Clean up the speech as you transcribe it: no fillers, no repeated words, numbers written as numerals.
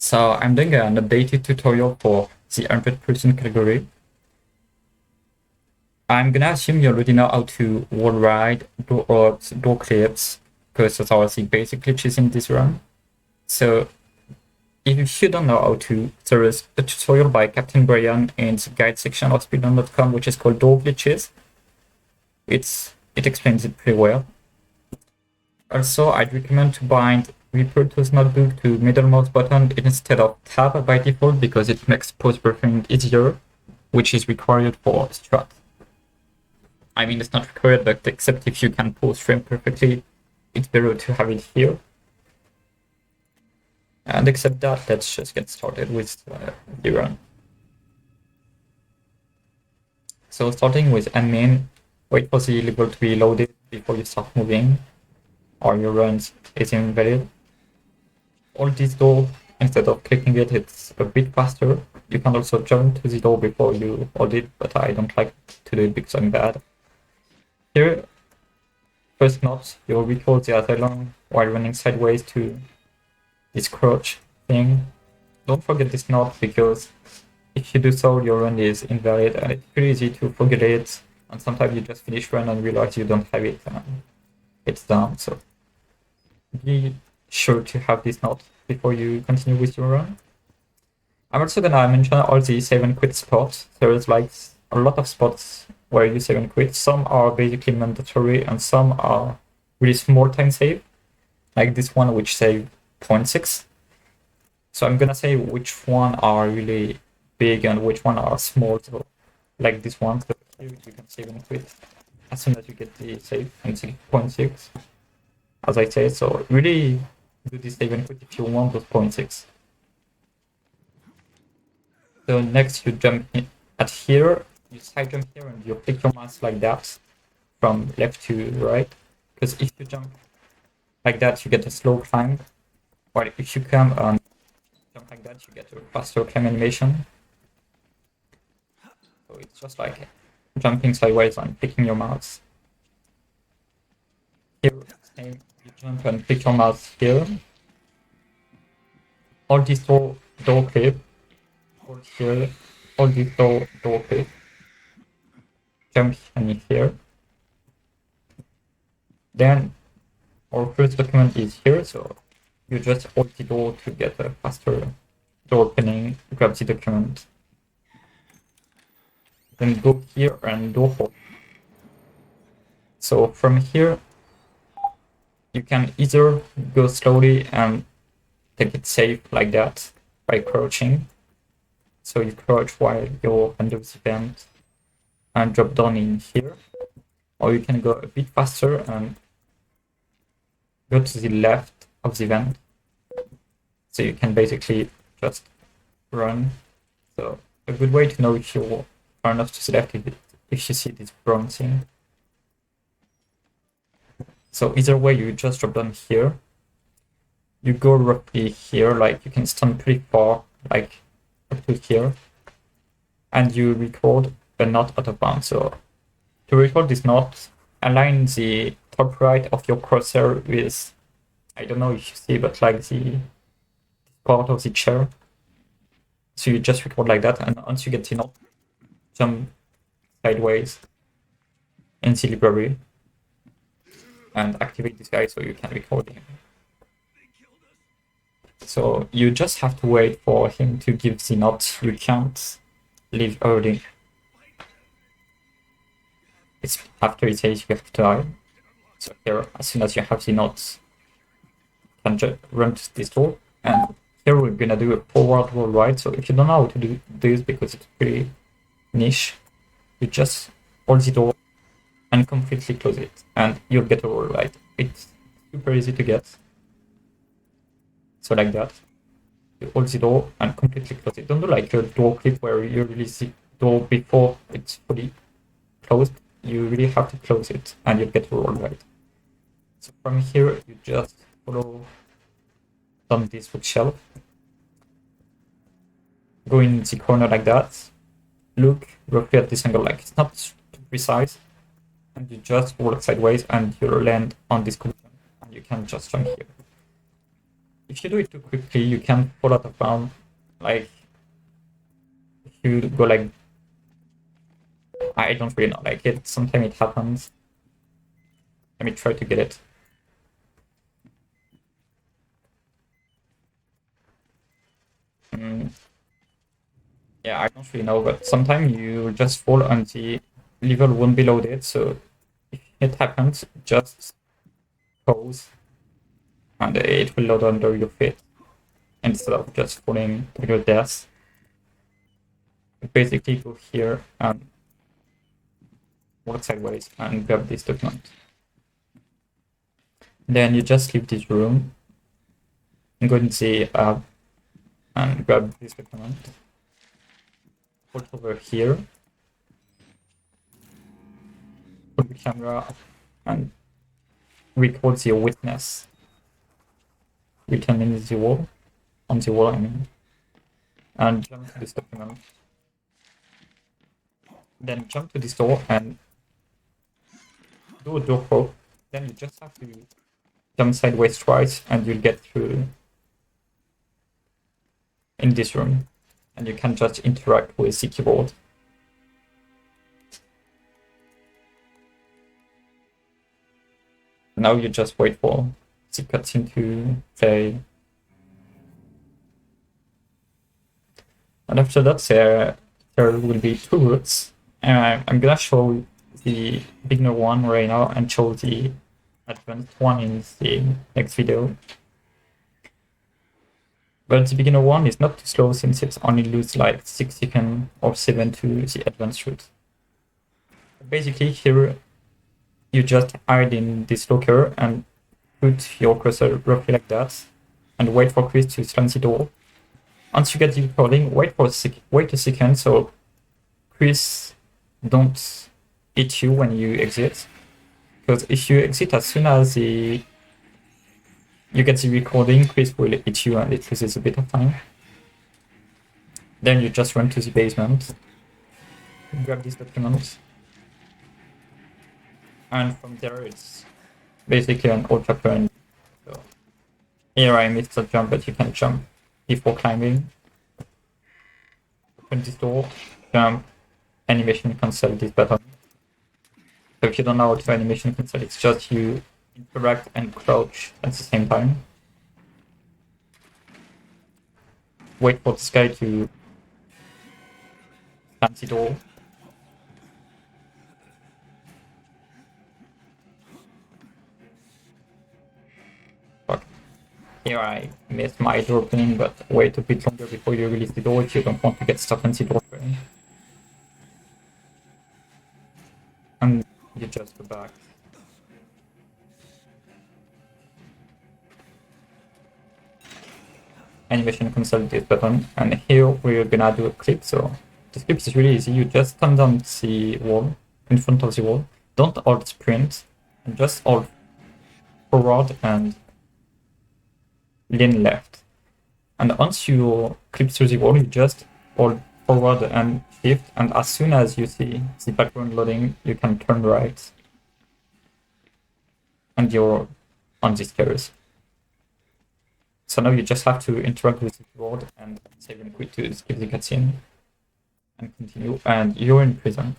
So I'm doing an updated tutorial for the 100% category. I'm gonna assume you already know how to wall ride, door orbs, door clips, because those are the basic glitches in this run. So if you don't know how to, there is a tutorial by Captain Brian in the guide section of speedrun.com, which is called Door Glitches. It explains it pretty well. Also, I'd recommend to bind Reproduce Notebook to middle mouse button instead of tab by default because it makes post buffering easier, which is required for strat. I mean, it's not required, but except if you can post frame perfectly, it's better to have it here. And except that, let's just get started with the run. So starting with admin, wait for the label to be loaded before you start moving, or your run is invalid. Hold this door instead of clicking it, it's a bit faster. You can also jump to the door before you hold it, but I don't like to do it because I'm bad. Here, first note, you'll recall the asylum while running sideways to this crouch thing. Don't forget this note because if you do so, your run is invalid and it's pretty easy to forget it. And sometimes you just finish run and realize you don't have it and it's done. So be sure to have this note before you continue with your run. I'm also gonna mention all the save and quit spots. There is like a lot of spots where you save and quit. Some are basically mandatory and some are really small time save, like this one which save 0.6. So I'm gonna say which one are really big and which one are small. So like this one, so here you can save and quit as soon as you get the save and 0.6, as I say. So really do this save and quit if you want those 0.6. So next you jump in at here, you side jump here and you click your mouse like that from left to right. Because if you jump like that, you get a slow climb. While if you come and jump like that, you get a faster climb animation. So it's just like jumping sideways and clicking your mouse. Here, same, you jump and click your mouse here. Hold this door clip. Hold here. Hold this door clip. Jump in here. Then our first document is here, so you just hold the door to get a faster door opening, grab the document. Then go here and door hold. So from here, you can either go slowly and take it safe like that by crouching. So you crouch while you're under the vent and drop down in here. Or you can go a bit faster and go to the left of the vent. So you can basically just run. So a good way to know if you're far enough to the left is if you see this brown thing. So either way, you just drop down here. You go roughly here, like you can stand pretty far, like up to here. And you record a knot out of bounds. So to record this knot, align the top right of your crosshair with, I don't know if you see, but like the part of the chair. So you just record like that, and once you get the knot, jump sideways in the library and activate this guy so you can record him. So you just have to wait for him to give the knot. You can't leave early. It's after it says you have to die. So here, as soon as you have the knot, you can just run to this door. And here we're gonna do a forward roll right. So if you don't know how to do this because it's pretty niche, you just hold the door and completely close it, and you'll get a roll right. It's super easy to get. So like that, you hold the door and completely close it. Don't do like a door clip where you release the door before it's fully closed. You really have to close it and you'll get a roll right. So from here, you just follow down this bookshelf. Go in the corner like that. Look roughly at this angle, like it's not too precise. And you just walk sideways and you'll land on this collision. And you can just jump here. if you do it too quickly, you can fall out of bounds. Like, if you go like, I don't really know, like sometimes it happens. Let me try to get it. Yeah, I don't really know, but sometimes you just fall and the level won't be loaded. So if it happens, just pause and it will load under your feet instead of just falling to your death. Basically, go here and walk sideways and grab this document. Then you just leave this room and go in the app and grab this document. Put over here. Put the camera and record the witness written in the wall, on the wall, I mean, and jump to this document. Then jump to this door and do a door probe. Then you just have to jump sideways twice and you'll get through in this room. And you can just interact with the keyboard. Now you just wait for the cutscene to play. And after that, there will be two routes. I'm gonna show the beginner one right now and show the advanced one in the next video. But the beginner one is not too slow since it only loses like 6 seconds or 7 to the advanced route. Basically, here you just hide in this locker and put your cursor roughly like that and wait for Chris to slam the door. Once you get the recording, wait a second so Chris don't hit you when you exit. Because if you exit as soon as you get the recording, Chris will hit you and it loses a bit of time. Then you just run to the basement, grab this document, and from there it's basically an old chapter. So here I missed a jump, but you can jump before climbing. Open this door, jump, animation cancel this button. So if you don't know how to animation cancel, it's just you interact and crouch at the same time. Wait for this guy to slam the door. Fuck. Here I missed my door opening, but wait a bit longer before you release the door if you don't want to get stuck in the door frame. And you just go back. Animation cancel this button, and here we're gonna do a clip. So this clip is really easy. You just come down the wall, in front of the wall. Don't alt sprint, and just alt forward and lean left. And once you clip through the wall, you just hold forward and shift, and as soon as you see the background loading, you can turn right. And you're on the stairs. So now you just have to interact with the keyboard and save and quit to skip the cutscene and continue, and you're in prison.